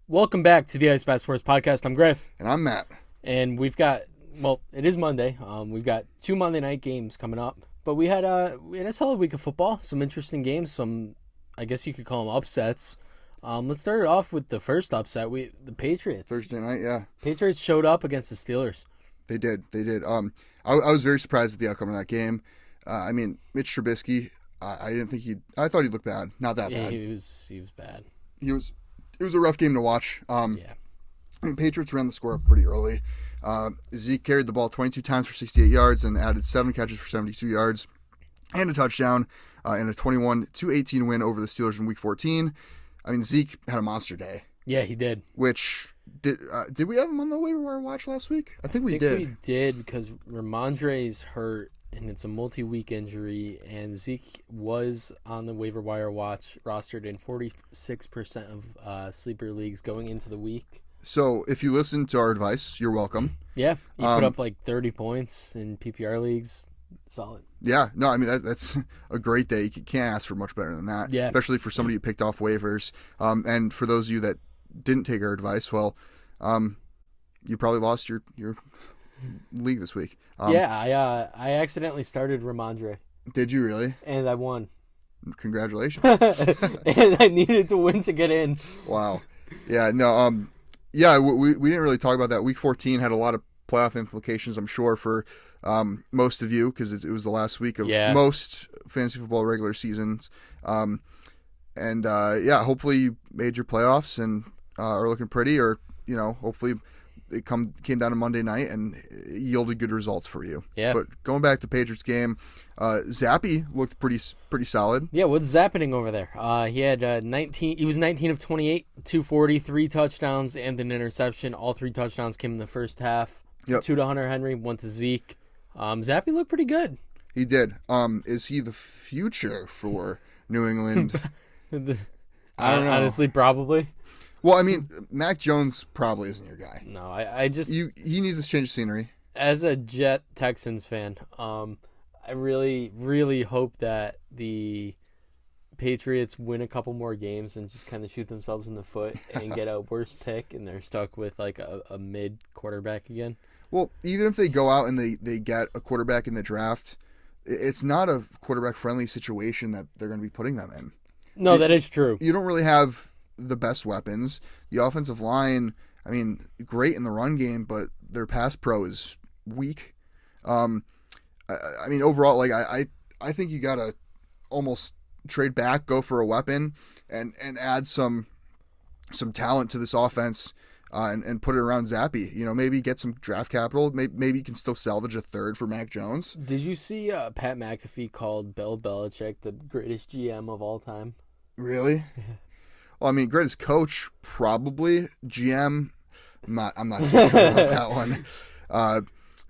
Welcome back to the Ice Bass Sports Podcast. I'm Griff. And I'm Matt. And we've got, it is Monday. We've got two Monday night games coming up. But we had a solid week of football. Some interesting games. Some, I guess you could call them upsets. Let's start it off with the first upset. The Patriots. Thursday night, yeah. Patriots showed up against the Steelers. They did. I was very surprised at the outcome of that game. Mitch Trubisky, I thought he looked bad. Not that bad. He was bad. It was a rough game to watch. Yeah. Patriots ran the score up pretty early. Zeke carried the ball 22 times for 68 yards and added 7 catches for 72 yards and a touchdown in a 21-18 win over the Steelers in Week 14. Zeke had a monster day. Yeah, he did. Which, did we have him on the waiver wire watch last week? I think we did. We did because Ramondre's hurt, and it's a multi-week injury, and Zeke was on the waiver wire watch, rostered in 46% of sleeper leagues going into the week. So if you listen to our advice, you're welcome. Yeah, he put up like 30 points in PPR leagues. Solid. Yeah, no, that's a great day. You can't ask for much better than that. Yeah. Especially for somebody who picked off waivers. And for those of you that didn't take our advice, well, you probably lost your league this week. I accidentally started Ramondre. Did you really? And I won. Congratulations. And I needed to win to get in. Wow. Yeah, no, we didn't really talk about that. Week 14 had a lot of playoff implications, I'm sure, for most of you, because it was the last week of most fantasy football regular seasons. Hopefully you made your playoffs and are looking pretty, or hopefully it came down to Monday night and yielded good results for you. Yeah. But going back to the Patriots game, Zappy looked pretty solid. Yeah, what's happening over there? He had 19. He was 19 of 28, 240, 3 touchdowns and an interception. All 3 touchdowns came in the first half. Yep. 2 to Hunter Henry, 1 to Zeke. Zappy looked pretty good. He did. Is he the future for New England? I don't know. Honestly, probably. Well, Mac Jones probably isn't your guy. No, I just... He needs to change of scenery. As a Jet Texans fan, I really, really hope that the Patriots win a couple more games and just kind of shoot themselves in the foot and get a worse pick, and they're stuck with like a mid quarterback again. Well, even if they go out and they get a quarterback in the draft, it's not a quarterback-friendly situation that they're going to be putting them in. No, that is true. You don't really have the best weapons. The offensive line, great in the run game, but their pass pro is weak. Overall, I think you got to almost trade back, go for a weapon, and add some talent to this offense. And put it around Zappy. Maybe get some draft capital. Maybe you can still salvage a third for Mac Jones. Did you see Pat McAfee called Bill Belichick the greatest GM of all time? Really? Well, greatest coach, probably. GM, I'm not too sure about that one.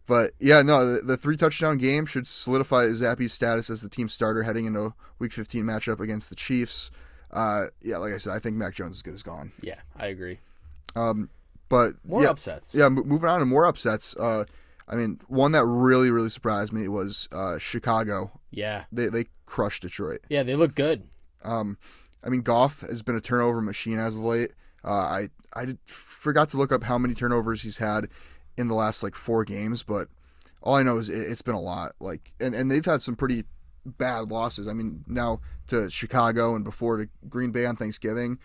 But yeah, no, the 3 touchdown game should solidify Zappy's status as the team starter heading into Week 15 matchup against the Chiefs. Like I said, I think Mac Jones is good as gone. Yeah, I agree. But more upsets. Yeah, moving on to more upsets. One that really, really surprised me was Chicago. Yeah. They crushed Detroit. Yeah, they look good. Goff has been a turnover machine as of late. I forgot to look up how many turnovers he's had in the last 4 games, but all I know is it's been a lot. And they've had some pretty bad losses. Now to Chicago and before to Green Bay on Thanksgiving.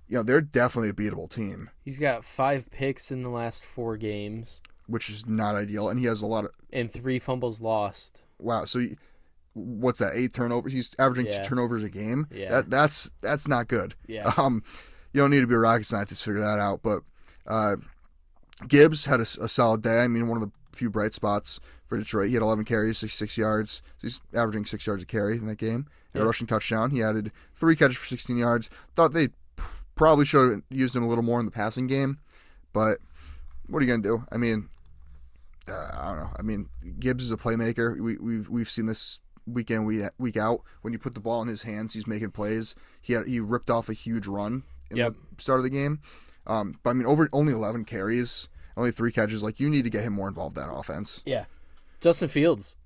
They're definitely a beatable team. He's got 5 picks in the last 4 games, which is not ideal, and he has a lot of... And 3 fumbles lost. Wow, so what's that, 8 turnovers? He's averaging 2 turnovers a game? Yeah. That's not good. Yeah. You don't need to be a rocket scientist to figure that out, but Gibbs had a solid day. One of the few bright spots for Detroit. He had 11 carries, 66 yards. So he's averaging 6 yards a carry in that game. And a rushing touchdown. He added 3 catches for 16 yards. Thought they probably should have used him a little more in the passing game, but what are you going to do? I don't know. Gibbs is a playmaker. We've seen this week in, week out. When you put the ball in his hands, he's making plays. He ripped off a huge run in the start of the game. But over only 11 carries, only 3 catches. You need to get him more involved in that offense. Yeah. Justin Fields.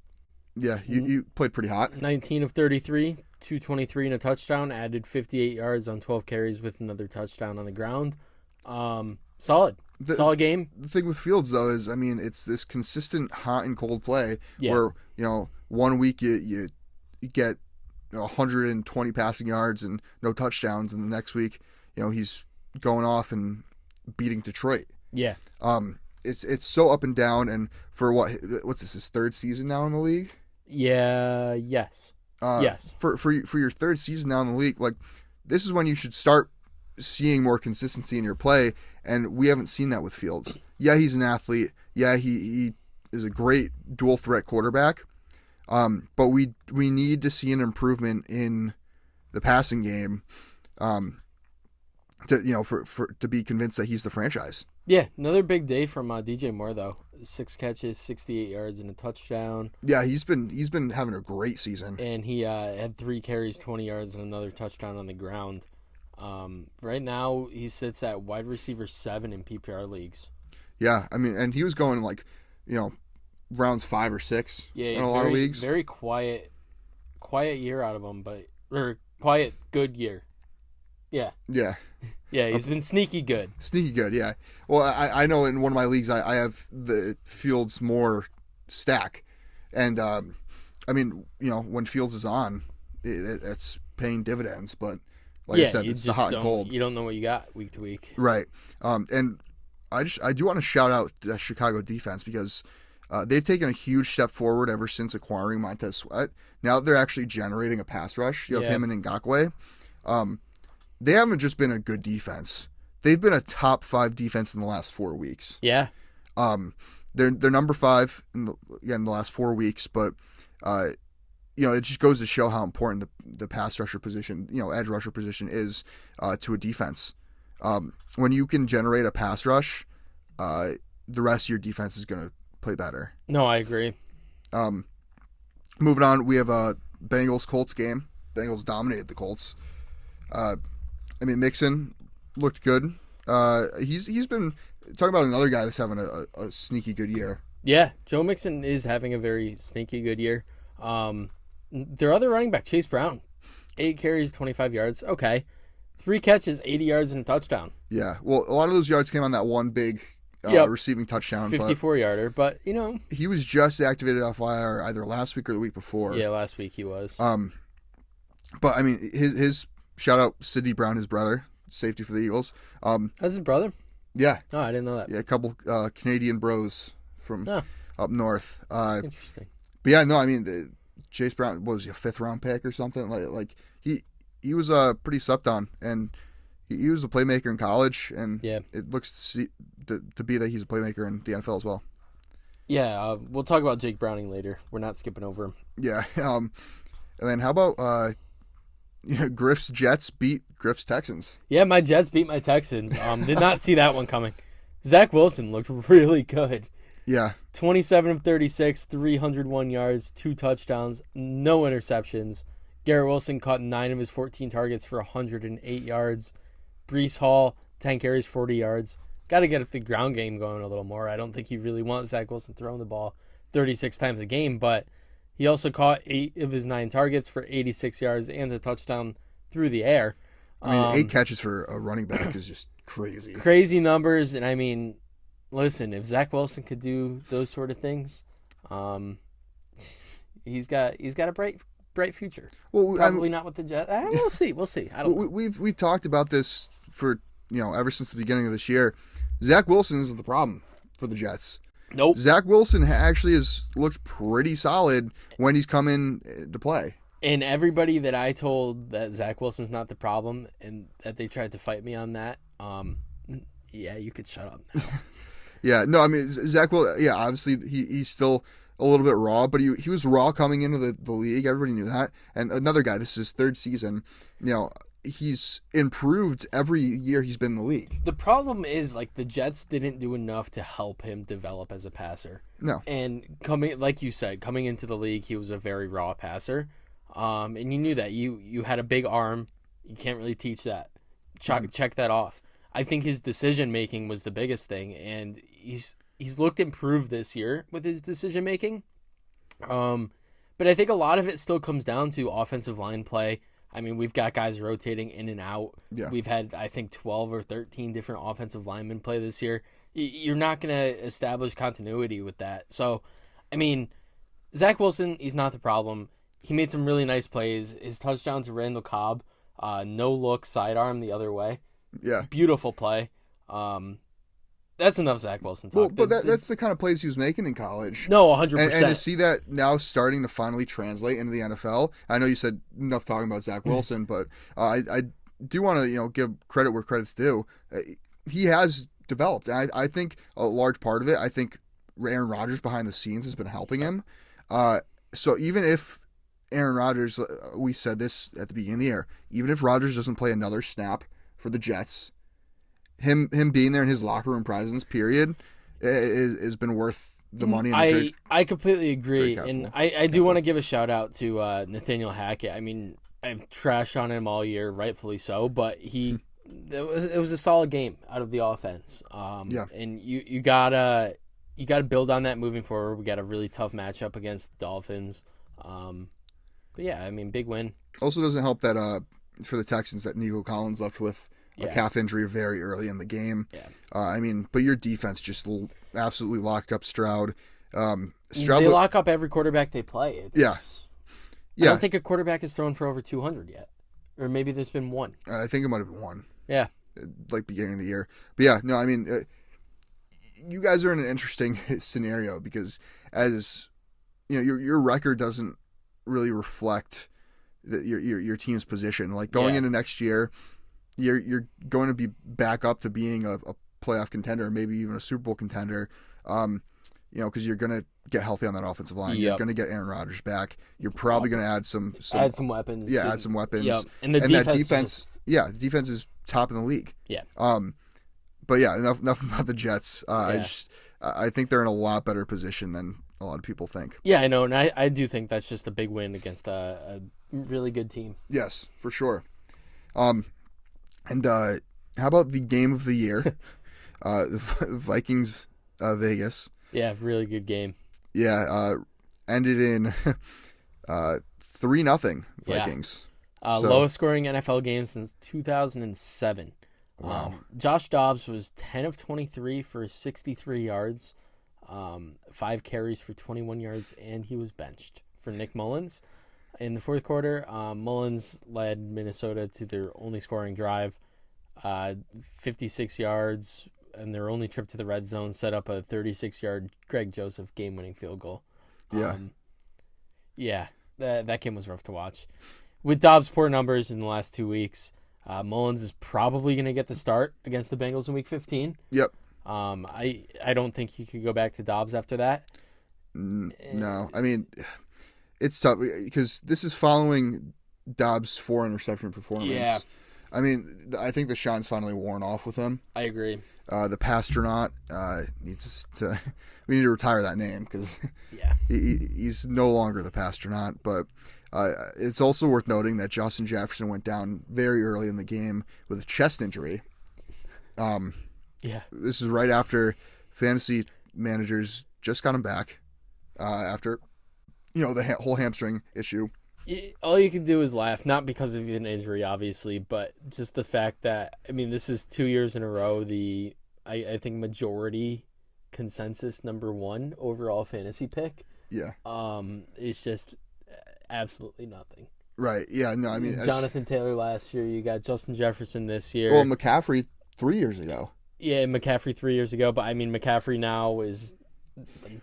Yeah, you played pretty hot. 19 of 33, 223 and a touchdown, added 58 yards on 12 carries with another touchdown on the ground. Solid game. The thing with Fields, though, is, I mean, it's this consistent hot and cold play Yeah. where, 1 week you get 120 passing yards and no touchdowns, and the next week, he's going off and beating Detroit. Yeah. It's so up and down, and for what's this, his third season now in the league? Yeah, yes. Yes. For your third season now in the league, like, this is when you should start seeing more consistency in your play, and we haven't seen that with Fields. Yeah, he's an athlete. Yeah, he is a great dual threat quarterback. But we need to see an improvement in the passing game, to be convinced that he's the franchise. Yeah, another big day from DJ Moore, though. 6 catches, 68 yards, and a touchdown. Yeah, he's been having a great season. And he had 3 carries, 20 yards, and another touchdown on the ground. Right now, he sits at wide receiver 7 in PPR leagues. Yeah, I mean, and he was going rounds 5 or 6 in a lot of leagues. Very quiet year out of him, or quiet good year. Yeah. Yeah. Yeah, he's been sneaky good. Sneaky good, yeah. Well, I know in one of my leagues I have the Fields Moore stack, and I mean, when Fields is on, it's paying dividends. But like I said, it's the hot and cold. You don't know what you got week to week, right? And I do want to shout out the Chicago defense, because they've taken a huge step forward ever since acquiring Montez Sweat. Now that they're actually generating a pass rush, him and Ngakoue. They haven't just been a good defense. They've been a top 5 defense in the last 4 weeks. Yeah. They're number 5 in the last 4 weeks, but it just goes to show how important the pass rusher position, edge rusher position is to a defense. When you can generate a pass rush, the rest of your defense is going to play better. No, I agree. Moving on, we have a Bengals-Colts game. Bengals dominated the Colts. I mean, Mixon looked good. He's been talking about another guy that's having a sneaky good year. Yeah, Joe Mixon is having a very sneaky good year. Their other running back, Chase Brown, 8 carries, 25 yards. Okay. 3 catches, 80 yards, and a touchdown. Yeah, well, a lot of those yards came on that one big receiving touchdown. 54-yarder, but, he was just activated off IR either last week or the week before. Yeah, last week he was. But, I mean, his shout out Sidney Brown, his brother, safety for the Eagles. That's his brother? Yeah. Oh, I didn't know that. Yeah, a couple Canadian bros from up north. Interesting. But yeah, no, I mean, Chase Brown, was he a 5th-round pick or something? Like he was pretty slept on, and he was a playmaker in college, and it looks to be that he's a playmaker in the NFL as well. Yeah, we'll talk about Jake Browning later. We're not skipping over him. Yeah. And then how about Griff's Jets beat Griff's Texans? Yeah, my Jets beat my Texans. Did not see that one coming. Zach Wilson looked really good. Yeah. 27 of 36, 301 yards, 2 touchdowns, no interceptions. Garrett Wilson caught 9 of his 14 targets for 108 yards. Breece Hall, 10 carries, 40 yards. Got to get the ground game going a little more. I don't think you really want Zach Wilson throwing the ball 36 times a game, but he also caught 8 of his 9 targets for 86 yards and a touchdown through the air. I mean, 8 catches for a running back is just crazy. Crazy numbers, and I mean, listen, if Zach Wilson could do those sort of things, he's got a bright future. Well, probably not with the Jets. We'll see. I don't. We've talked about this for ever since the beginning of this year. Zach Wilson isn't the problem for the Jets. Nope. Zach Wilson actually has looked pretty solid when he's come in to play. And everybody that I told that Zach Wilson's not the problem and that they tried to fight me on that, yeah, you could shut up now. Yeah, no, I mean, Zach Wilson, yeah, obviously he's still a little bit raw, but he was raw coming into the league. Everybody knew that. And another guy, this is his 3rd season, he's improved every year he's been in the league. The problem is, the Jets didn't do enough to help him develop as a passer. No. And like you said, coming into the league, he was a very raw passer. And you knew that. You had a big arm. You can't really teach that. Check that off. I think his decision-making was the biggest thing, and he's looked improved this year with his decision-making. But I think a lot of it still comes down to offensive line play. I mean, we've got guys rotating in and out. Yeah. We've had, I think, 12 or 13 different offensive linemen play this year. You're not going to establish continuity with that. So, I mean, Zach Wilson, he's not the problem. He made some really nice plays. His touchdown to Randall Cobb, no-look sidearm the other way. Yeah. Beautiful play. That's enough Zach Wilson talk. Well, but that's the kind of plays he was making in college. No, 100%. And to see that now starting to finally translate into the NFL, I know you said enough talking about Zach Wilson, but I do want to give credit where credit's due. He has developed, and I think a large part of it, I think Aaron Rodgers behind the scenes has been helping him. So even if Aaron Rodgers, we said this at the beginning of the year, even if Rodgers doesn't play another snap for the Jets, him being there in his locker room presence, period, has been worth the money. I completely agree, and I do want to give a shout out to Nathaniel Hackett. I mean, I've trashed on him all year, rightfully so, but it was a solid game out of the offense. And you gotta build on that moving forward. We got a really tough matchup against the Dolphins. But yeah, I mean, big win. Also doesn't help that for the Texans that Nico Collins left with a calf injury very early in the game. Yeah. I mean, but your defense just absolutely locked up Stroud. They lock up every quarterback they play. Yeah. I don't think a quarterback has thrown for over 200 yet. Or maybe there's been one. I think it might have been one. Yeah. Like beginning of the year. But yeah, no, I mean, you guys are in an interesting scenario because as your record doesn't really reflect your team's position. Like going into next year, you're going to be back up to being a playoff contender, maybe even a Super Bowl contender. Because you're going to get healthy on that offensive line. Yep. You're going to get Aaron Rodgers back. You're probably going to add some weapons. Yeah, add some weapons. Yep. And that defense, the defense is top in the league. Yeah. But yeah, enough about the Jets. I think they're in a lot better position than a lot of people think. Yeah, I know, and I do think that's just a big win against a really good team. Yes, for sure. And how about the game of the year? The Vikings Vegas. Yeah, really good game. Yeah, ended in 3-0 Vikings. Lowest scoring NFL game since 2007. Wow. Josh Dobbs was 10 of 23 for 63 yards, 5 carries for 21 yards, and he was benched for Nick Mullins. In the fourth quarter, Mullins led Minnesota to their only scoring drive, 56 yards, and their only trip to the red zone set up a 36-yard Greg Joseph game-winning field goal. That game was rough to watch. With Dobbs' poor numbers in the last 2 weeks, Mullins is probably going to get the start against the Bengals in Week 15. Yep. I don't think you could go back to Dobbs after that. No, I mean, it's tough because this is following Dobbs' 4 interception performance. Yeah. I mean, I think the shine's finally worn off with him. I agree. The Pastronaut needs to. We need to retire that name because he's no longer the Pastronaut. But it's also worth noting that Justin Jefferson went down very early in the game with a chest injury. This is right after fantasy managers just got him back after the whole hamstring issue. All you can do is laugh, not because of an injury, obviously, but just the fact that, I mean, this is 2 years in a row, I think majority consensus number 1 overall fantasy pick. Yeah. It's just absolutely nothing. Right. Yeah. No, I mean, Jonathan Taylor last year, you got Justin Jefferson this year. Well, McCaffrey 3 years ago. Yeah, McCaffrey 3 years ago, but I mean, McCaffrey now is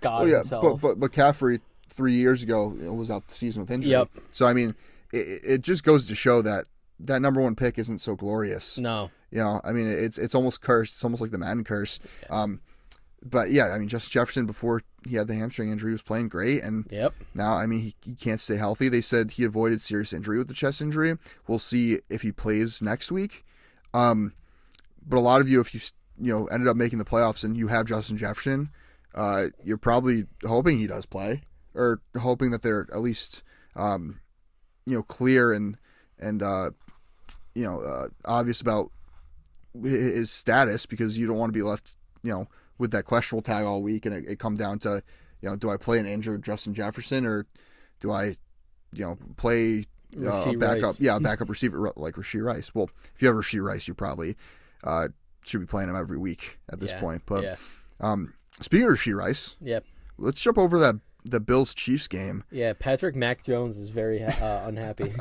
God himself. But McCaffrey 3 years ago was out the season with injury. Yep. So I mean, it just goes to show that number 1 pick isn't so glorious. No. I mean, it's almost cursed. It's almost like the Madden curse. Yeah. But yeah, I mean, Justin Jefferson before he had the hamstring injury was playing great, and now I mean he can't stay healthy. They said he avoided serious injury with the chest injury. We'll see if he plays next week. But a lot of you, if you ended up making the playoffs and you have Justin Jefferson, you're probably hoping he does play, or hoping that they're at least clear and obvious about his status, because you don't want to be left with that questionable tag all week and it come down to do I play an injured Justin Jefferson or Do I, play backup? Rice. Yeah, backup receiver like Rashee Rice. Well, if you have Rashee Rice, you probably should be playing him every week at this point. But speaking of Rashee Rice, let's jump over the Bills Chiefs game. Yeah, Patrick Mac Jones is very unhappy.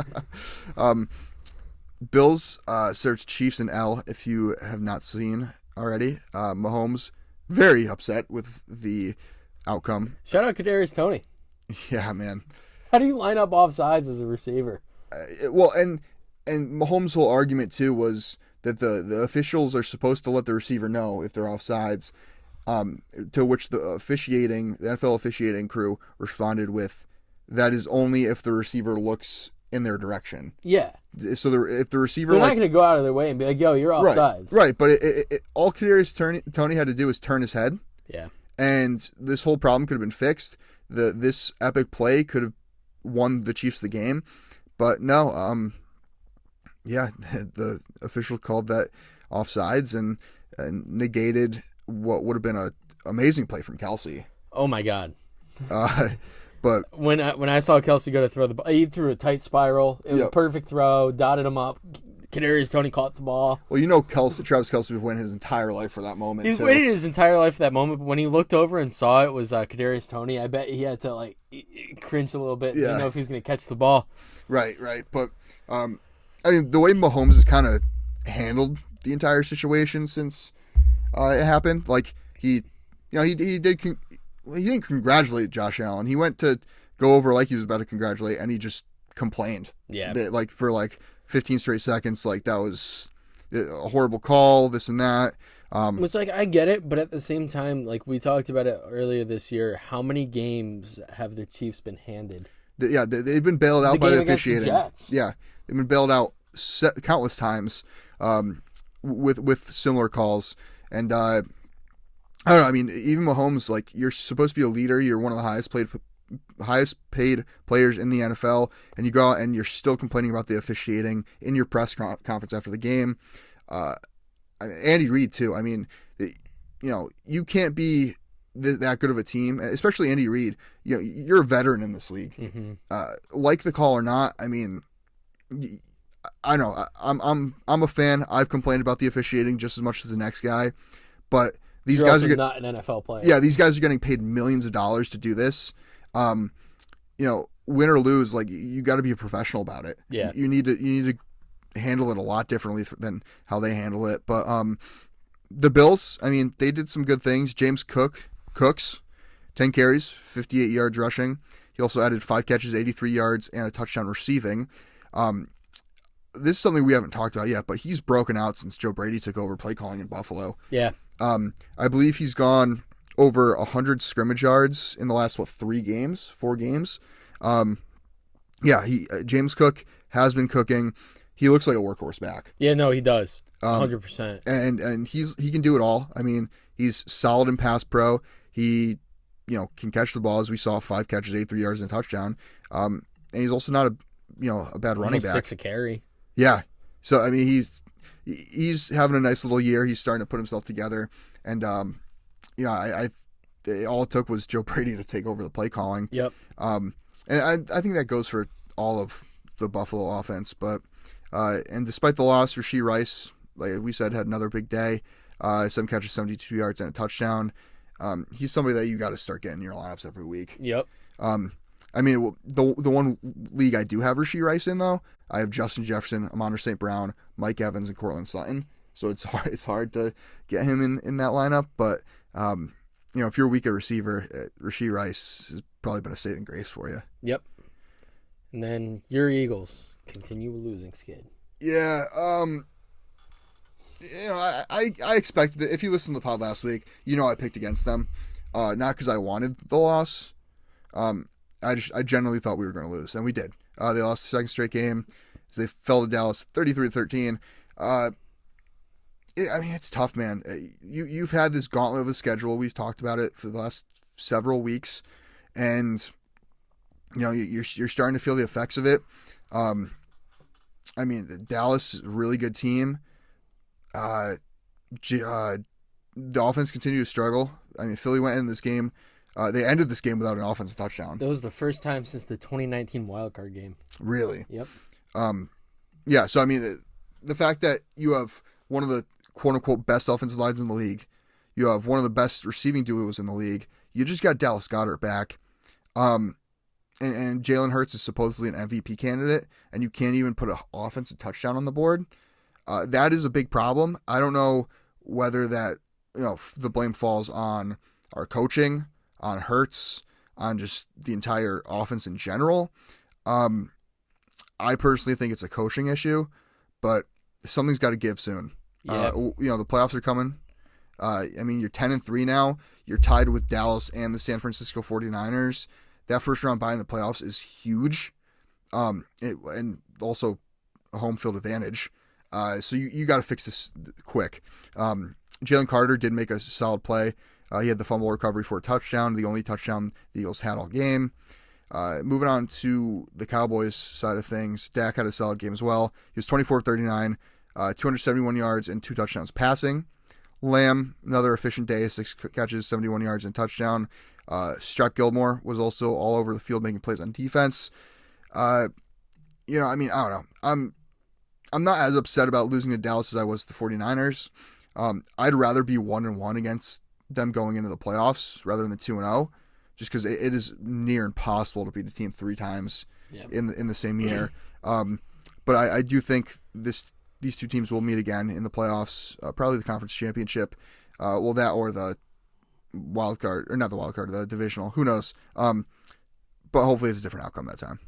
Bills served Chiefs an L. If you have not seen already, Mahomes very upset with the outcome. Shout out Kadarius Toney. Yeah, man. How do you line up offsides as a receiver? And Mahomes' whole argument too was that the officials are supposed to let the receiver know if they're offsides. To which the NFL officiating crew responded with, "That is only if the receiver looks in their direction." Yeah. So if the receiver, they're not going to go out of their way and be like, "Yo, you're offsides." Right. But all Kadarius Toney had to do was turn his head. Yeah. And this whole problem could have been fixed. This epic play could have won the Chiefs the game, but no. The official called that offsides and negated what would have been an amazing play from Kelsey. Oh my God! But when I saw Kelsey go to throw the ball, he threw a tight spiral. It was a perfect throw, dotted him up. Kadarius Toney caught the ball. Well, Travis Kelsey would win his entire life for that moment. He's waited his entire life for that moment, but when he looked over and saw it was Kadarius Toney, I bet he had to cringe a little bit. Yeah. Didn't know if he was going to catch the ball. Right. But the way Mahomes has kind of handled the entire situation since it happened, he didn't congratulate Josh Allen. He went to go over like he was about to congratulate, and he just complained. Yeah. That, for 15 straight seconds, that was a horrible call, this and that. Which, I get it, but at the same time, we talked about it earlier this year, how many games have the Chiefs been handed? They've been bailed out by the officiating. The Jets. Yeah, they've been bailed out countless times with similar calls. And I don't know. I mean, even Mahomes, you're supposed to be a leader. You're one of the highest paid players in the NFL, and you go out and you're still complaining about the officiating in your press conference after the game. Andy Reid too. I mean, you can't be that good of a team, especially Andy Reid. You're a veteran in this league. Mm-hmm. Like the call or not, I mean, I know I'm a fan. I've complained about the officiating just as much as the next guy, but these guys are not an NFL player. Yeah, these guys are getting paid millions of dollars to do this. Win or lose, you got to be a professional about it. Yeah, you need to handle it a lot differently than how they handle it. But the Bills, I mean, they did some good things. James Cooks, 10 carries, 58 yards rushing. He also added 5 catches, 83 yards, and a touchdown receiving. This is something we haven't talked about yet, but he's broken out since Joe Brady took over play calling in Buffalo. Yeah. I believe he's gone over 100 scrimmage yards in the last, 4 games? James Cook has been cooking. He looks like a workhorse back. Yeah, no, he does. 100%. And he can do it all. I mean, he's solid in pass pro. He, can catch the ball, as we saw, 5 catches, 83 yards, and a touchdown. And he's also not a bad running back. 6 a carry. Yeah. So, I mean, he's having a nice little year. He's starting to put himself together. And, all it took was Joe Brady to take over the play calling. Yep. And I think that goes for all of the Buffalo offense. But, and despite the loss, Rashee Rice, like we said, had another big day. 7 catches, 72 yards, and a touchdown. He's somebody that you got to start getting in your lineups every week. Yep. I mean, the one league I do have Rashee Rice in, though, I have Justin Jefferson, Amon St. Brown, Mike Evans, and Cortland Sutton. So it's hard to get him in that lineup. But, if you're a weak at receiver, Rashee Rice has probably been a saving grace for you. Yep. And then your Eagles continue a losing skid. Yeah. I expected that. If you listened to the pod last week, I picked against them. Not because I wanted the loss. I generally thought we were going to lose, and we did. They lost the second straight game as they fell to Dallas 33-13. It's tough, man. You've had this gauntlet of a schedule. We've talked about it for the last several weeks, and you're starting to feel the effects of it. Dallas is a really good team. The offense continued to struggle. Philly went into this game They ended this game without an offensive touchdown. That was the first time since the 2019 wildcard game. Really? Yep. Yeah, so I mean, the fact that you have one of the quote-unquote best offensive lines in the league, you have one of the best receiving duos in the league, you just got Dallas Goedert back, and Jalen Hurts is supposedly an MVP candidate, and you can't even put an offensive touchdown on the board. That is a big problem. I don't know whether that, the blame falls on our coaching, on Hurts, on just the entire offense in general. I personally think it's a coaching issue, but something's got to give soon. Yeah. The playoffs are coming. You're 10-3 now. You're tied with Dallas and the San Francisco 49ers. That first round bye in the playoffs is huge. And also a home field advantage. So you got to fix this quick. Jalen Carter did make a solid play. He had the fumble recovery for a touchdown, the only touchdown the Eagles had all game. Moving on to the Cowboys side of things, Dak had a solid game as well. He was 24-39, 271 yards and 2 touchdowns passing. Lamb, another efficient day, 6 catches, 71 yards and touchdown. Strap Gilmore was also all over the field making plays on defense. I don't know. I'm not as upset about losing to Dallas as I was to the 49ers. I'd rather be 1-1 against them going into the playoffs rather than the 2-0, just because it is near impossible to beat a team 3 times in the same year. But I do think these two teams will meet again in the playoffs, probably the conference championship. That or the wild card, or not the wild card, the divisional. Who knows? But hopefully it's a different outcome that time.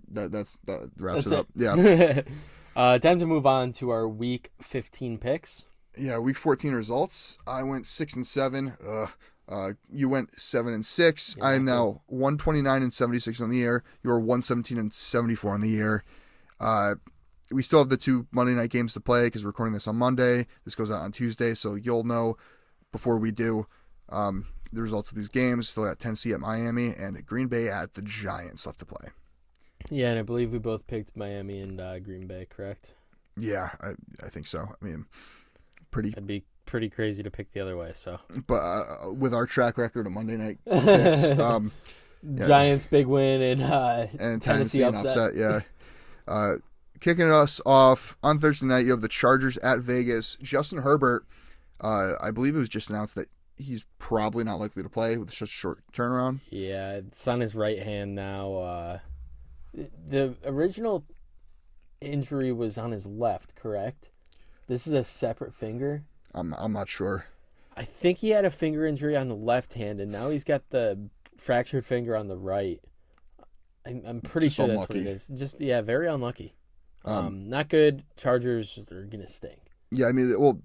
That wraps it up. Yeah. Time to move on to our Week 15 picks. Yeah, Week 14 results. I went 6-7. You went 7-6. I am now 129-76 on the year. You are 117-74 on the year. We still have the 2 Monday night games to play because we're recording this on Monday. This goes out on Tuesday, so you'll know before we do the results of these games. Still got Tennessee at Miami and Green Bay at the Giants left to play. Yeah, and I believe we both picked Miami and Green Bay, correct? Yeah, I think so. I mean, It'd be pretty crazy to pick the other way. So, but with our track record of Monday night picks, Giants big win and Tennessee upset. Yeah. Kicking us off on Thursday night, you have the Chargers at Vegas. Justin Herbert, I believe it was just announced that he's probably not likely to play with such a short turnaround. Yeah, it's on his right hand now. The original injury was on his left, correct? This is a separate finger. I'm not sure. I think he had a finger injury on the left hand, and now he's got the fractured finger on the right. I'm pretty sure that's what it is. Just very unlucky. Not good. Chargers are gonna stink. Yeah, I mean, well,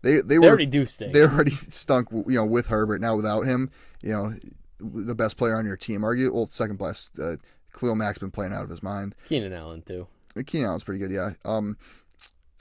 they already do stink. They already stunk, with Herbert. Now without him, the best player on your team, second best. Khalil Mack's been playing out of his mind. Keenan Allen too. Keenan Allen's pretty good, yeah.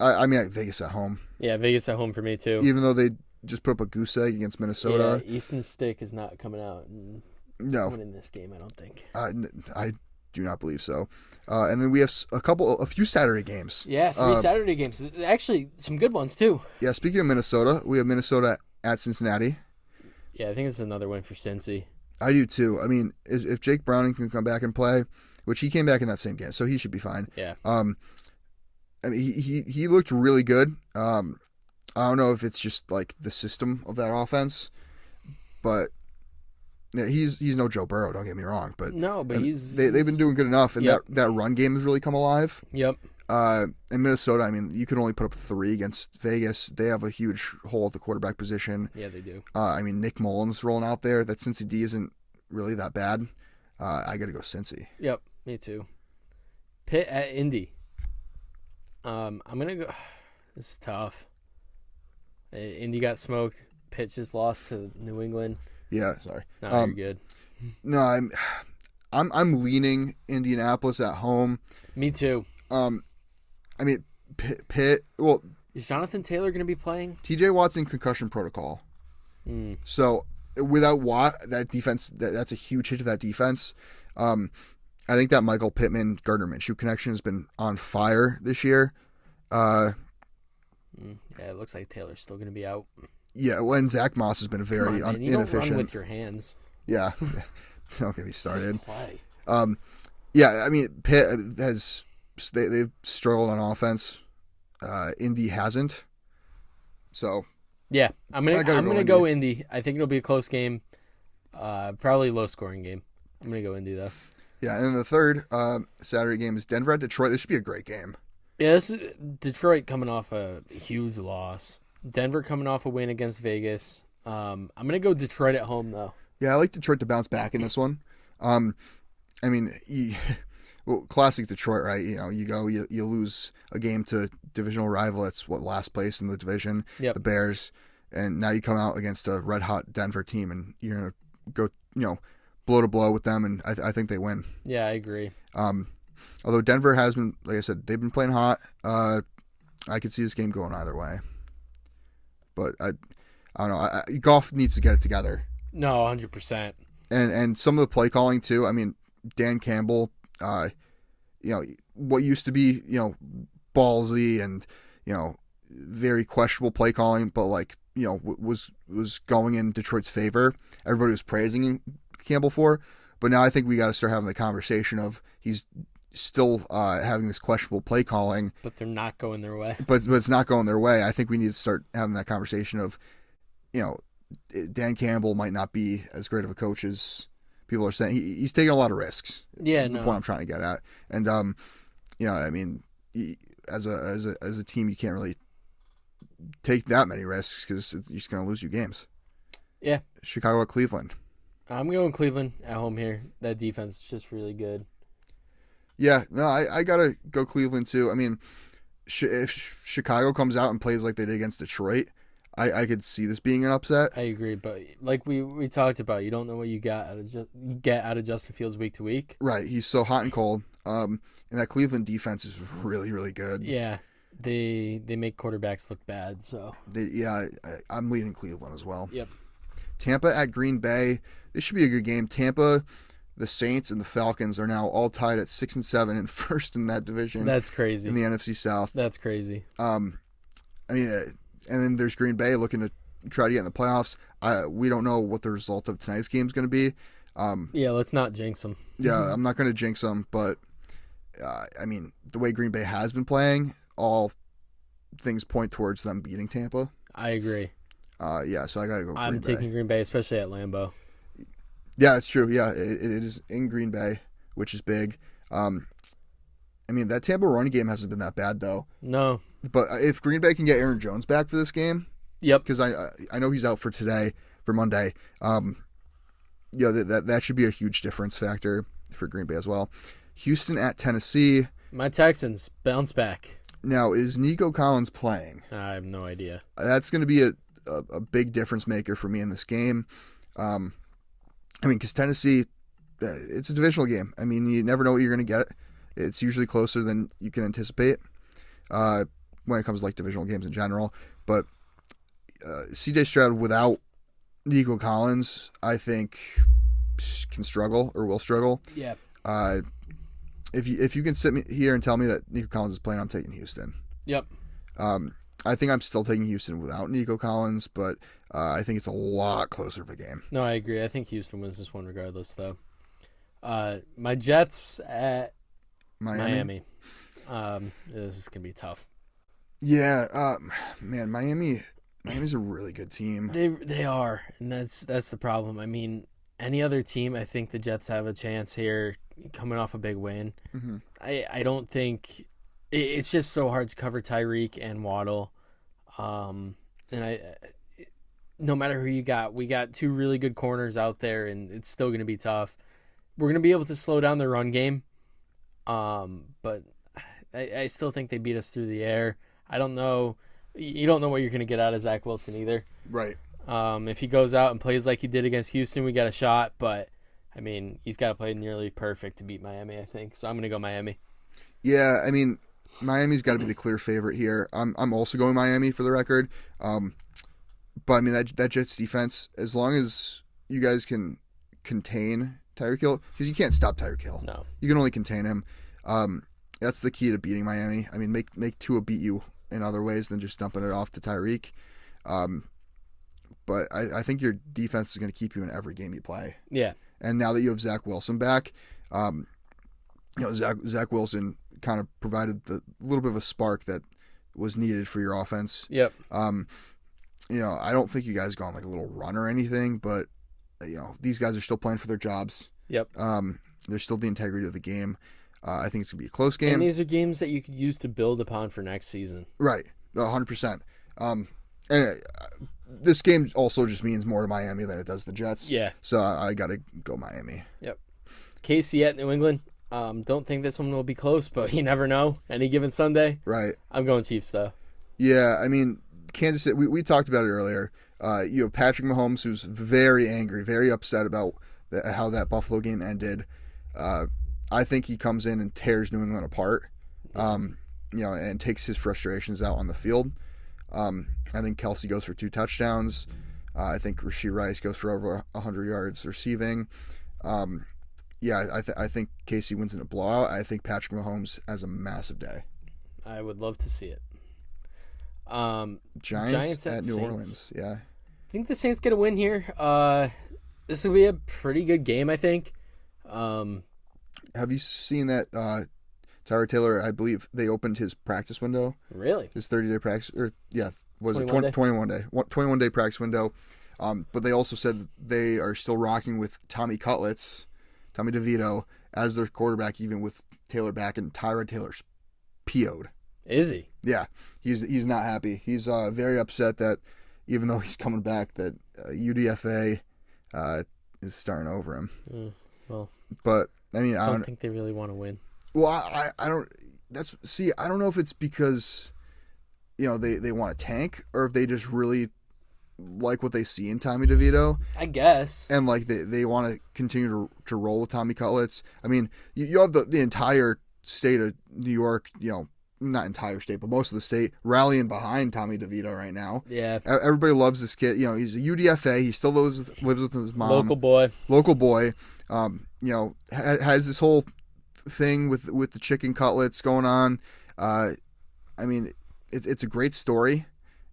I mean, Vegas at home. Yeah, Vegas at home for me too. Even though they just put up a goose egg against Minnesota. Yeah, Easton Stick is not coming out and winning this game, I don't think. I do not believe so. And then we have a few Saturday games. Yeah, 3 Saturday games. Actually, some good ones too. Yeah, speaking of Minnesota, we have Minnesota at Cincinnati. Yeah, I think it's another win for Cincy. I do too. I mean, if Jake Browning can come back and play, which he came back in that same game, so he should be fine. Yeah. I mean, he looked really good. I don't know if it's just like the system of that offense, but yeah, he's no Joe Burrow. Don't get me wrong, but they've been doing good enough, and that run game has really come alive. Yep. In Minnesota, I mean, you can only put up 3 against Vegas. They have a huge hole at the quarterback position. Yeah, they do. I mean, Nick Mullins rolling out there. That Cincy D isn't really that bad. I got to go Cincy. Yep, me too. Pitt at Indy. I'm gonna go. This is tough. Indy got smoked. Pitt just lost to New England. Yeah, sorry. No, you're good. No, I'm leaning Indianapolis at home. Me too. I mean, Pitt. Well, is Jonathan Taylor going to be playing? T.J. Watt's in concussion protocol. So without Watt, that defense that's a huge hit to that defense. I think that Michael Pittman Gardner Minshew connection has been on fire this year. Yeah, it looks like Taylor's still going to be out. Yeah, when Zach Moss has been very Come on, man, you don't inefficient. run with your hands. Yeah, don't get me started. Just play. Yeah, I mean, Pitt they've struggled on offense. Indy hasn't. So Yeah, I'm gonna Indy. go Indy. I think it'll be a close game. Probably low scoring game. I'm gonna go Indy though. Yeah, and then the third Saturday game is Denver at Detroit. This should be a great game. Yeah, this is Detroit coming off a huge loss. Denver coming off a win against Vegas. I'm gonna go Detroit at home though. Yeah, I like Detroit to bounce back in this one. I mean, classic Detroit, right? You lose a game to divisional rival. That's last place in the division, Yep. the Bears, and now you come out against a red hot Denver team, and you're gonna go, blow to blow with them, and I think they win. Yeah, I agree. Although Denver has been, like I said, they've been playing hot. I could see this game going either way, but I don't know. Goff needs to get it together. No, 100%. And some of the play calling too. I mean, Dan Campbell, what used to be, ballsy and, very questionable play calling, but was going in Detroit's favor. Everybody was praising Campbell for, but now I think we got to start having the conversation of he's still having this questionable play calling, but they're not going their way. But it's not going their way. I think we need to start having that conversation of, Dan Campbell might not be as great of a coach as people are saying. He's taking a lot of risks. Yeah, the point I'm trying to get at. And I mean, as a team, you can't really take that many risks because you're just going to lose your games. Yeah. Chicago at Cleveland. I'm going Cleveland at home here. That defense is just really good. Yeah, no, I gotta go Cleveland too. I mean, if Chicago comes out and plays like they did against Detroit, I could see this being an upset. I agree, but like we talked about, you don't know what you get out of Justin Fields week to week. Right, he's so hot and cold. And that Cleveland defense is really, really good. Yeah, they make quarterbacks look bad. So I'm leading Cleveland as well. Yep. Tampa at Green Bay. This should be a good game. Tampa, the Saints, and the Falcons are now all tied at 6-7 and first in that division. That's crazy. In the NFC South. That's crazy. And then there's Green Bay looking to try to get in the playoffs. We don't know what the result of tonight's game is going to be. Let's not jinx them. Yeah, I'm not going to jinx them, but I mean, the way Green Bay has been playing, all things point towards them beating Tampa. I agree. So I got to go Green Bay. I'm taking Green Bay, especially at Lambeau. Yeah, it's true. Yeah, it is in Green Bay, which is big. I mean, that Tampa running game hasn't been that bad, though. No. But if Green Bay can get Aaron Jones back for this game, yep, because I know he's out for Monday. That should be a huge difference factor for Green Bay as well. Houston at Tennessee. My Texans bounce back. Now, is Nico Collins playing? I have no idea. That's going to be a big difference maker for me in this game. Because Tennessee, it's a divisional game. I mean, you never know what you're going to get. It's usually closer than you can anticipate when it comes to divisional games in general. But C.J. Stroud without Nico Collins, I think, can struggle or will struggle. Yeah. If you can sit me here and tell me that Nico Collins is playing, I'm taking Houston. Yep. I think I'm still taking Houston without Nico Collins, but I think it's a lot closer of a game. No, I agree. I think Houston wins this one regardless, though. My Jets at Miami. This is going to be tough. Yeah, man, Miami's a really good team. They are, and that's the problem. I mean, any other team, I think the Jets have a chance here coming off a big win. Mm-hmm. I don't think it's just so hard to cover Tyreek and Waddle. And no matter who you got, we got two really good corners out there, and it's still going to be tough. We're going to be able to slow down the run game, but I still think they beat us through the air. I don't know. You don't know what you're going to get out of Zach Wilson either. Right. If he goes out and plays like he did against Houston, we got a shot, but I mean, he's got to play nearly perfect to beat Miami, I think. So I'm going to go Miami. Yeah, I mean, Miami's got to be the clear favorite here. I'm also going Miami for the record. But I mean, that Jets defense, as long as you guys can contain Tyreek Hill, because you can't stop Tyreek Hill. No. You can only contain him. That's the key to beating Miami. I mean, make Tua beat you in other ways than just dumping it off to Tyreek. but I think your defense is going to keep you in every game you play. Yeah. And now that you have Zach Wilson back, Zach Wilson kind of provided the little bit of a spark that was needed for your offense. Yep. I don't think you guys go on like a little run or anything, but these guys are still playing for their jobs. Yep. There's still the integrity of the game. I think it's gonna be a close game. And these are games that you could use to build upon for next season. Right. 100%. And this game also just means more to Miami than it does the Jets. Yeah. So I got to go Miami. Yep. KC at New England. Don't think this one will be close, but you never know. Any given Sunday. Right. I'm going Chiefs, though. Yeah, I mean, Kansas City, we talked about it earlier. You have Patrick Mahomes, who's very angry, very upset about how that Buffalo game ended. I think he comes in and tears New England apart, and takes his frustrations out on the field. I think Kelsey goes for 2 touchdowns. I think Rashee Rice goes for over 100 yards receiving. I think KC wins in a blowout. I think Patrick Mahomes has a massive day. I would love to see it. Giants at New Saints. Orleans. Yeah. I think the Saints get a win here. This will be a pretty good game, I think. Have you seen that Tyrod Taylor, I believe they opened his practice window? Really? His 30-day practice, was 21 it 21-day practice window. But they also said they are still rocking with Tommy DeVito as their quarterback, even with Taylor back, and Tyrod Taylor's PO'd. Is he? Yeah, he's not happy. He's very upset that even though he's coming back, that UDFA is starting over him. Well, but I mean, I don't think they really want to win. Well, I don't. I don't know if it's because they want to tank, or if they just really like what they see in Tommy DeVito. I guess. And like they want to continue to roll with Tommy Cutlets. I mean, you have the entire state of New York, not entire state, but most of the state rallying behind Tommy DeVito right now. Yeah. Everybody loves this kid. He's a UDFA. He still lives with his mom. Local boy. Has this whole thing with the chicken cutlets going on. I mean, it's a great story,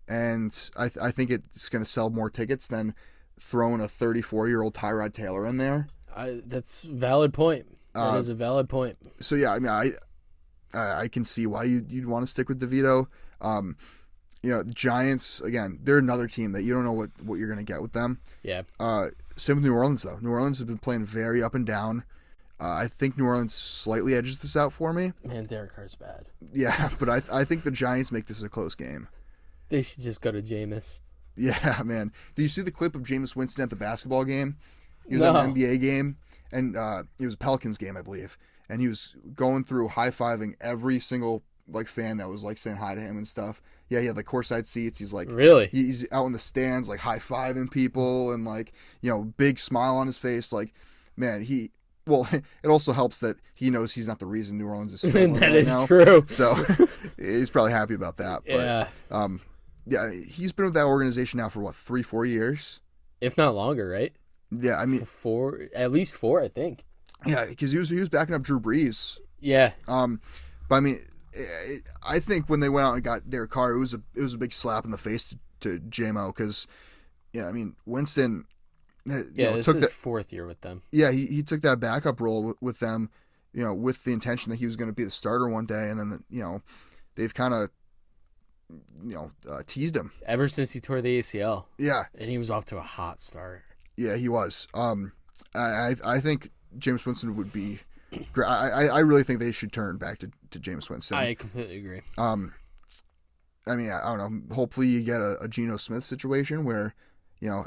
and I think it's going to sell more tickets than throwing a 34-year-old Tyrod Taylor in there. That's a valid point. That is a valid point. So yeah, I mean, I can see why you'd want to stick with DeVito. The Giants, again, they're another team that you don't know what you're going to get with them. Yeah. Same with New Orleans, though. New Orleans has been playing very up and down. I think New Orleans slightly edges this out for me. Man, Derek Carr's bad. Yeah, but I think the Giants make this a close game. They should just go to Jameis. Yeah, man. Did you see the clip of Jameis Winston at the basketball game? He was at an NBA game, and it was a Pelicans game, I believe. And he was going through high-fiving every single fan that was saying hi to him and stuff. Yeah, he had courtside seats. He's really? He's out in the stands high-fiving people and big smile on his face. Man, it also helps that he knows he's not the reason New Orleans is struggling that right is now. true. So he's probably happy about that. Yeah. But he's been with that organization now for 3-4 years, if not longer, right? Yeah, I mean at least 4, I think. Yeah, because he was backing up Drew Brees. Yeah. But I mean, I think when they went out and got Derek Carr, it was a big slap in the face to JMO because, I mean, Winston. This is his 4th year with them. Yeah, he took that backup role with them, with the intention that he was going to be the starter one day, and then they've kind of teased him ever since he tore the ACL. Yeah, and he was off to a hot start. Yeah, he was. I think Jameis Winston would be. I really think they should turn back to Jameis Winston. I completely agree. I mean, I don't know. Hopefully, you get a Geno Smith situation where,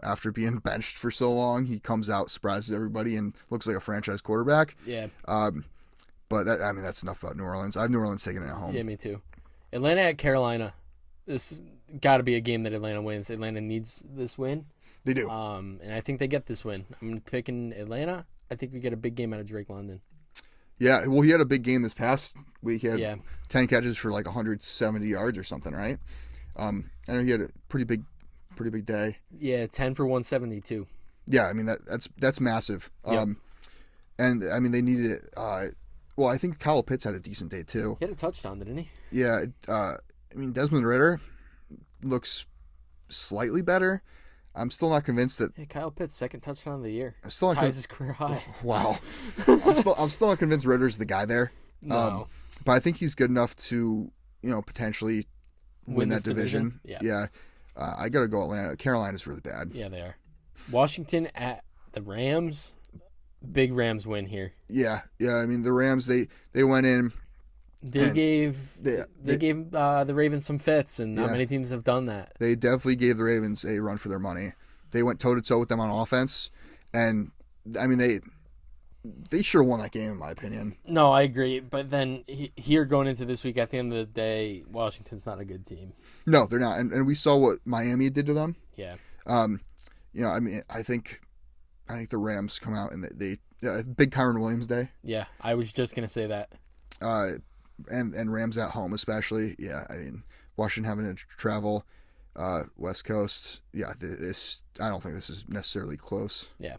after being benched for so long, he comes out, surprises everybody, and looks like a franchise quarterback. Yeah. But that's enough about New Orleans. I have New Orleans taking it at home. Yeah, me too. Atlanta at Carolina. This got to be a game that Atlanta wins. Atlanta needs this win. They do. And I think they get this win. I'm picking Atlanta. I think we get a big game out of Drake London. Yeah, well, he had a big game this past week. He had 10 catches for 170 yards or something, right? I know he had a pretty big day. Yeah, 10 for 172. Yeah, I mean that's massive. Yep. And I mean they needed it. Well, I think Kyle Pitts had a decent day too. He had a touchdown, didn't he? Yeah. I mean Desmond Ridder looks slightly better. I'm still not convinced that. Yeah, Kyle Pitts, second touchdown of the year. I'm still not Ties his career high. Wow. I'm still not convinced Ritter's the guy there. No. But I think he's good enough to, potentially win that division. Yeah. I got to go Atlanta. Carolina's really bad. Yeah, they are. Washington at the Rams. Big Rams win here. Yeah. I mean, the Rams, they went in. They gave the Ravens some fits, and not many teams have done that. They definitely gave the Ravens a run for their money. They went toe-to-toe with them on offense, and, I mean, they should have won that game, in my opinion. No, I agree. But then here going into this week, at the end of the day, Washington's not a good team. No, they're not. And we saw what Miami did to them. Yeah. I mean, I think the Rams come out and they big Kyron Williams day. Yeah, I was just gonna say that. And Rams at home especially. Yeah, I mean, Washington having to travel, West Coast. Yeah, I don't think this is necessarily close. Yeah.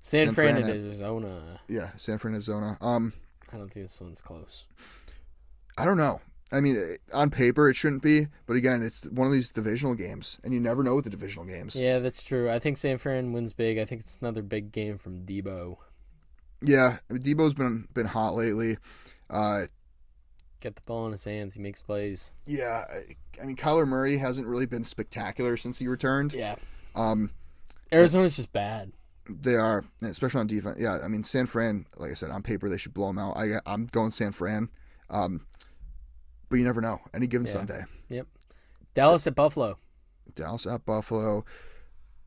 San Fran and Arizona. Yeah, San Fran, Arizona. I don't think this one's close. I don't know. I mean, on paper it shouldn't be, but again, it's one of these divisional games, and you never know with the divisional games. Yeah, that's true. I think San Fran wins big. I think it's another big game from Debo. Yeah, I mean, Debo's been hot lately. Get the ball in his hands. He makes plays. Yeah, I mean, Kyler Murray hasn't really been spectacular since he returned. Yeah. Arizona's just bad. They are, especially on defense. Yeah, I mean, San Fran, like I said, on paper they should blow them out. I'm going San Fran. But you never know. Any given Sunday. Yep. Dallas at Buffalo. Dallas at Buffalo.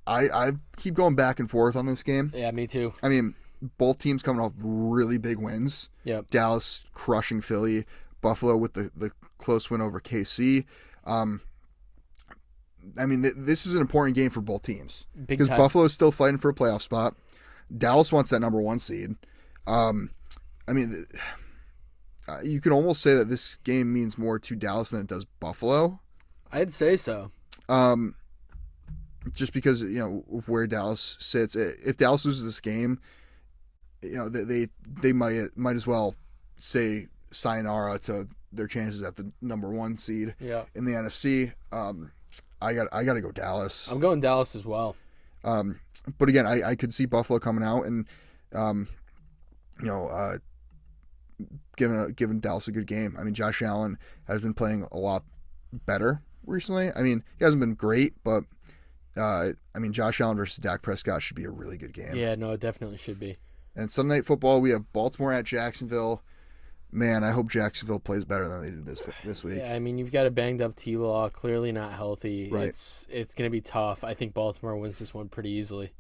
I keep going back and forth on this game. Yeah, me too. I mean, both teams coming off really big wins. Yep. Dallas crushing Philly. Buffalo with the close win over KC. I mean, this is an important game for both teams. Because Buffalo is still fighting for a playoff spot. Dallas wants that number 1 seed. I mean, you can almost say that this game means more to Dallas than it does Buffalo. I'd say so. Just because, of where Dallas sits. If Dallas loses this game, they might as well say sayonara to their chances at the number 1 seed in the NFC. I got to go Dallas. I'm going Dallas as well. But again, I could see Buffalo coming out and, giving Dallas a good game. I mean, Josh Allen has been playing a lot better recently. I mean, he hasn't been great, but I mean, Josh Allen versus Dak Prescott should be a really good game. Yeah, no, it definitely should be. And Sunday Night Football, we have Baltimore at Jacksonville. Man, I hope Jacksonville plays better than they did this week. Yeah, I mean, you've got a banged up T-Law, clearly not healthy. Right. It's going to be tough. I think Baltimore wins this one pretty easily.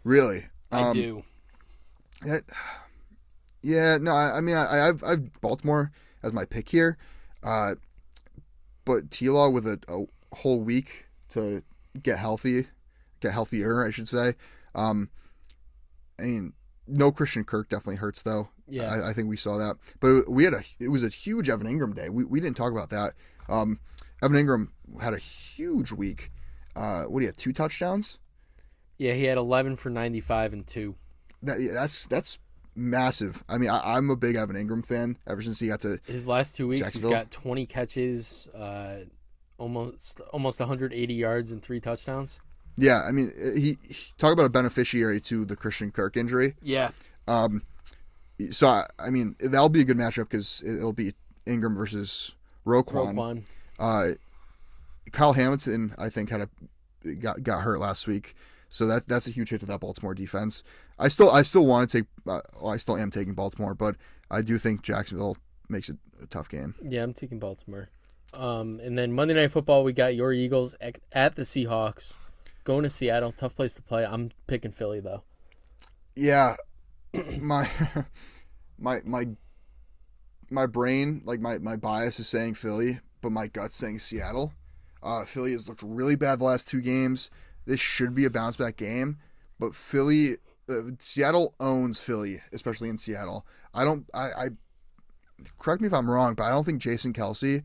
Really? I do. Yeah, no, I mean, I've Baltimore as my pick here, but T-Law with a whole week to get healthier, I should say. I mean, no Christian Kirk definitely hurts though. Yeah, I think we saw that, but it was a huge Evan Ingram day. We didn't talk about that. Evan Ingram had a huge week. What do you have? 2 touchdowns? Yeah, he had 11 for 95 and 2. That's massive. I mean, I'm a big Evan Ingram fan ever since he got to his last 2 weeks. He's got 20 catches, almost 180 yards and 3 touchdowns. Yeah, I mean, he talk about a beneficiary to the Christian Kirk injury. Yeah. So I mean, that'll be a good matchup because it'll be Ingram versus Roquan. Kyle Hamilton, I think, got hurt last week, so that's a huge hit to that Baltimore defense. I still want to take. I still am taking Baltimore, but I do think Jacksonville makes it a tough game. Yeah, I'm taking Baltimore. And then Monday Night Football, we got your Eagles at the Seahawks. Going to Seattle, tough place to play. I'm picking Philly though. Yeah, my brain, like my bias is saying Philly, but my gut's saying Seattle. Philly has looked really bad the last 2 games. This should be a bounce back game, but Seattle owns Philly, especially in Seattle. I correct me if I'm wrong, but I don't think Jason Kelce,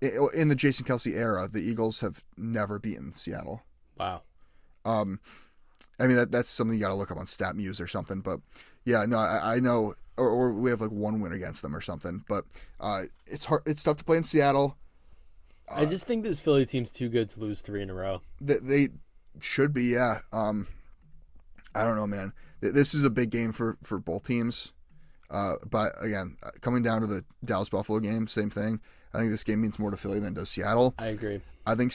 in the Jason Kelce era, the Eagles have never beaten Seattle. Wow. I mean, that's something you got to look up on StatMuse or something, but yeah, no, I know, or we have like 1 win against them or something, but it's hard. It's tough to play in Seattle. I just think this Philly team's too good to lose 3 in a row. They Should be, yeah. I don't know, man. This is a big game for both teams. But again, coming down to the Dallas-Buffalo game, same thing. I think this game means more to Philly than it does Seattle. I agree. I think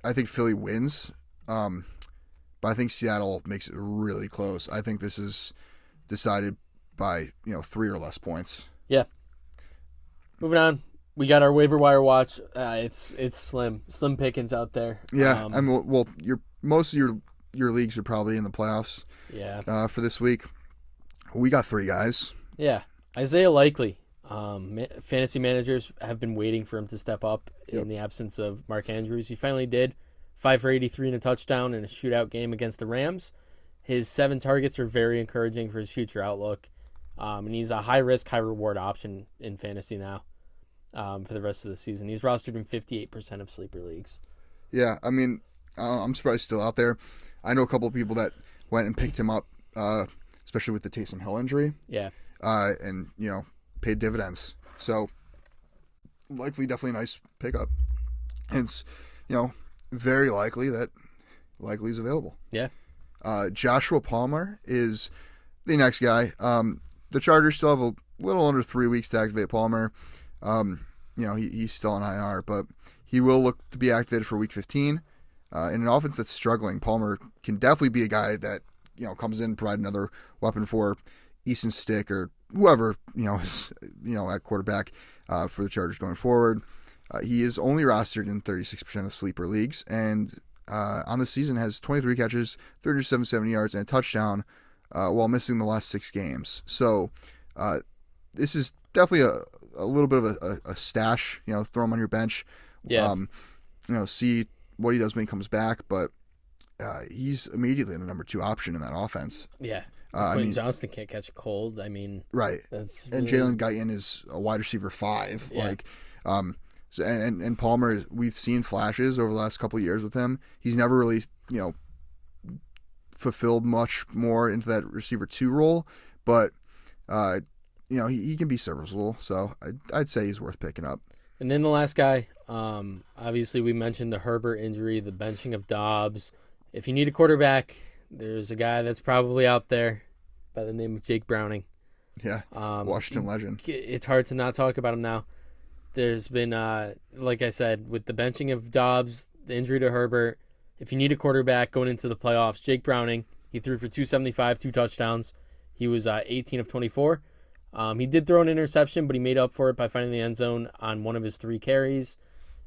I think Philly wins, but I think Seattle makes it really close. I think this is decided by 3 or less points. Yeah. Moving on, we got our waiver wire watch. It's slim pickings out there. Yeah, most of your leagues are probably in the playoffs. Yeah. For this week, we got 3 guys. Yeah, Isaiah Likely. Fantasy managers have been waiting for him to step up in the absence of Mark Andrews. He finally did. 5 for 83 and a touchdown in a shootout game against the Rams. His 7 targets are very encouraging for his future outlook. And he's a high-risk, high-reward option in fantasy now for the rest of the season. He's rostered in 58% of sleeper leagues. Yeah, I mean, I'm surprised he's still out there. I know a couple of people that went and picked him up, especially with the Taysom Hill injury. Yeah. And, paid dividends. So, likely definitely a nice pickup. Hence, very likely that Likely is available. Yeah. Joshua Palmer is the next guy. The Chargers still have a little under 3 weeks to activate Palmer. He's still on IR, but he will look to be activated for Week 15. In an offense that's struggling, Palmer can definitely be a guy that comes in and provide another weapon for Easton Stick or whoever is at quarterback for the Chargers going forward. He is only rostered in 36% of sleeper leagues, and on the season has 23 catches, 377 yards, and a touchdown while missing the last 6 games. So this is definitely a little bit of a stash. Throw him on your bench. Yeah. See what he does when he comes back, but he's immediately the number 2 option in that offense. Yeah. Quentin Johnston can't catch a cold. Right. That's and really... Jalen Guyton is a wide receiver 5. Yeah. And Palmer, we've seen flashes over the last couple of years with him. He's never really, fulfilled much more into that receiver 2 role, but he can be serviceable. So I'd say he's worth picking up. And then the last guy, obviously we mentioned the Herbert injury, the benching of Dobbs. If you need a quarterback, there's a guy that's probably out there by the name of Jake Browning. Yeah, Washington legend. It's hard to not talk about him now. There's been, like I said, with the benching of Dobbs, the injury to Herbert, if you need a quarterback going into the playoffs, Jake Browning, he threw for 275, 2 touchdowns. He was 18 of 24. He did throw an interception, but he made up for it by finding the end zone on one of his 3 carries.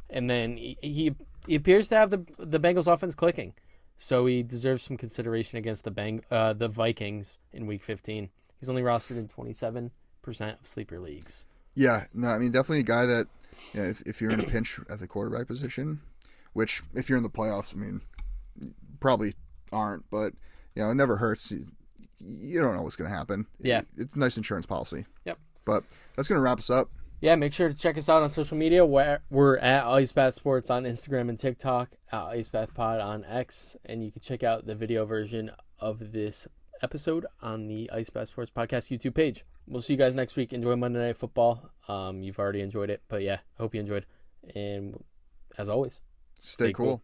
And then he appears to have the Bengals offense clicking. So he deserves some consideration against the Vikings in Week 15. He's only rostered in 27% of sleeper leagues. Yeah, no, I mean, definitely a guy that, if you're in a pinch at the quarterback position, which if you're in the playoffs, I mean, probably aren't, but, it never hurts. You don't know what's going to happen. Yeah. It's a nice insurance policy. Yep. But that's going to wrap us up. Yeah, make sure to check us out on social media. We're at IceBath Sports on Instagram and TikTok, at IceBath Pod on X, and you can check out the video version of this episode on the IceBath Sports Podcast YouTube page. We'll see you guys next week. Enjoy Monday Night Football. You've already enjoyed it, but yeah, hope you enjoyed. And as always, stay cool.